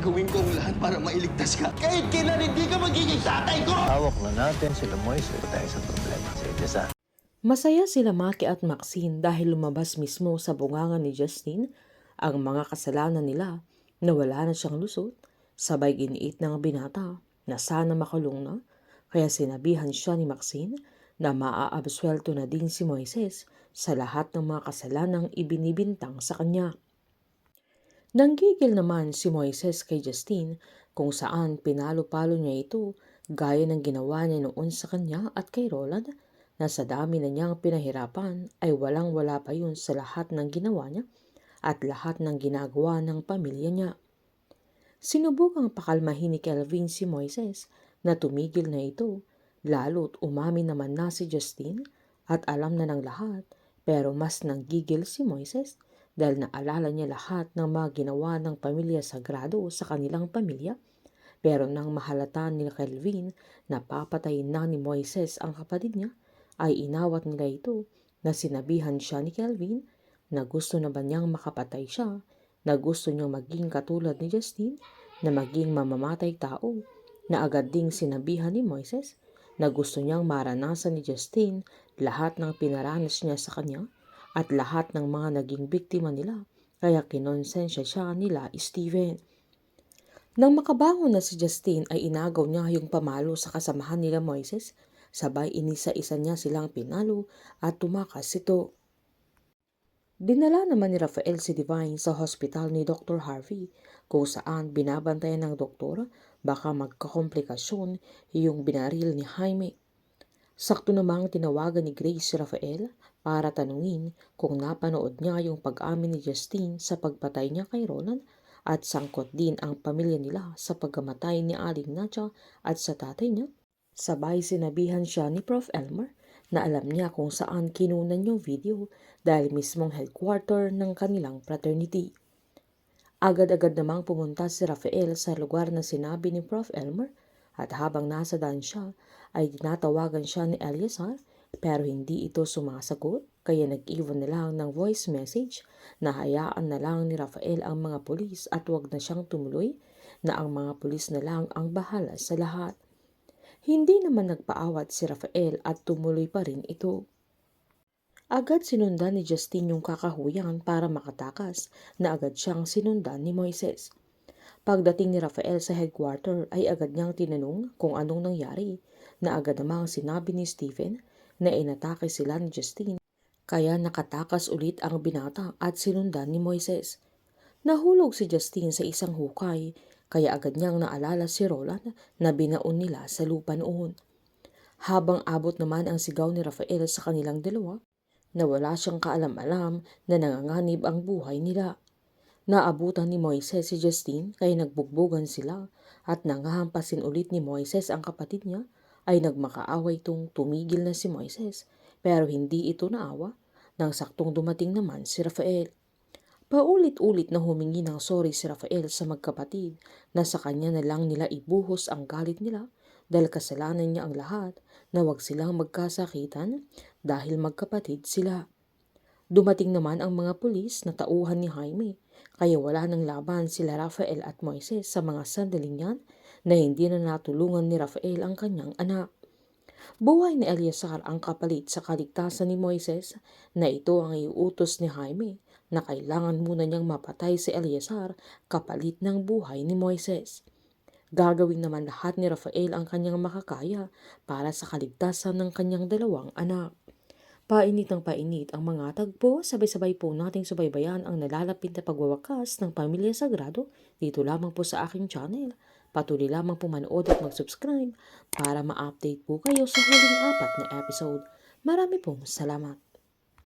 Gagawin ko ang lahat para mailigtas ka. Kahit kailan hindi ka magiging tatay ko! Hawak na natin sila Moises tayo sa problema sa Eliasar. Masaya sila Maki at Maxine dahil lumabas mismo sa bunganga ni Justin ang mga kasalanan nila na wala na siyang lusot, sabay giniit ng binata na sana makulong na, kaya sinabihan siya ni Maxine na maaabsuelto na din si Moises sa lahat ng mga kasalanang ibinibintang sa kanya. Nanggigil naman si Moises kay Justin kung saan pinalo-palo niya ito gaya ng ginawa niya noon sa kanya at kay Roland na sa dami na niyang pinahirapan ay walang-wala pa yun sa lahat ng ginawa niya at lahat ng ginagawa ng pamilya niya. Sinubukang pakalmahin ni Kelvin si Moises na tumigil na ito, lalo't umamin naman na si Justin at alam na ng lahat, pero mas nanggigil si Moises dahil naalala niya lahat ng mga ginawa ng pamilya Sagrado sa kanilang pamilya. Pero nang mahalata ni Kelvin na papatayin na ni Moises ang kapatid niya, ay inawat nila ito na sinabihan siya ni Kelvin na gusto na ba niyang makapatay siya, na gusto niyang maging katulad ni Justin, na maging mamamatay tao, na agad ding sinabihan ni Moises na gusto niyang maranasan ni Justin lahat ng pinaranas niya sa kanya at lahat ng mga naging biktima nila, kaya kinonsensya siya nila Steven. Nang makabangon na si Justin ay inagaw niya yung pamalo sa kasamahan nila Moises, sabay inisa-isa niya silang pinalo at tumakas ito. Dinala naman ni Rafael si Divine sa hospital ni Dr. Harvey kung saan binabantayan ng doktor baka magkakomplikasyon yung binaril ni Jaime. Sakto namang tinawagan ni Grace si Rafael para tanungin kung napanood niya yung pag-amin ni Justine sa pagpatay niya kay Roland at sangkot din ang pamilya nila sa pagkamatay ni Aling Nacha at sa tatay niya. Sabay sinabihan siya ni Prof. Elmer na alam niya kung saan kinunan yung video dahil mismong headquarter ng kanilang fraternity. Agad-agad namang pumunta si Rafael sa lugar na sinabi ni Prof. Elmer at habang nasa daan siya ay tinatawagan siya ni Eliasar pero hindi ito sumasagot, kaya nag-iwan na lang ng voice message na hayaan na lang ni Rafael ang mga pulis at wag na siyang tumuloy, na ang mga pulis na lang ang bahala sa lahat. Hindi naman nagpaawat si Rafael at tumuloy pa rin ito. Agad sinundan ni Justine yung kakahuyan para makatakas, na agad siyang sinundan ni Moises. Pagdating ni Rafael sa headquarter ay agad niyang tinanong kung anong nangyari, na agad namang sinabi ni Stephen na inatake sila ni Justine, kaya nakatakas ulit ang binata at sinundan ni Moises. Nahulog si Justine sa isang hukay, kaya agad niyang naalala si Roland na binaon nila sa lupa noon. Habang abot naman ang sigaw ni Rafael sa kanilang dalawa, na wala siyang kaalam-alam na nanganganib ang buhay nila. Naabutan ni Moises si Justine kaya nagbugbugan sila at nangahampasin ulit ni Moises ang kapatid niya, ay nagmakaaway itong tumigil na si Moises pero hindi ito naawa nang saktong dumating naman si Rafael. Paulit-ulit na humingi ng sorry si Rafael sa magkapatid na sa kanya na lang nila ibuhos ang galit nila dahil kasalanan niya ang lahat, na wag silang magkasakitan dahil magkapatid sila. Dumating naman ang mga pulis na tauhan ni Jaime, kaya wala nang laban sila Rafael at Moises sa mga sandaling yan na hindi na natulungan ni Rafael ang kanyang anak. Buhay ni Eliasar ang kapalit sa kaligtasan ni Moises, na ito ang iuutos ni Jaime na kailangan muna niyang mapatay si Eliasar kapalit ng buhay ni Moises. Gagawin naman lahat ni Rafael ang kanyang makakaya para sa kaligtasan ng kanyang dalawang anak. Painit ng painit ang mga tagpo, sabay-sabay po nating subaybayan ang nalalapit na pagwawakas ng Pamilya Sagrado dito lamang po sa aking channel. Patuloy lamang po manood at mag-subscribe para ma-update po kayo sa huling 4 na episode. Marami pong salamat.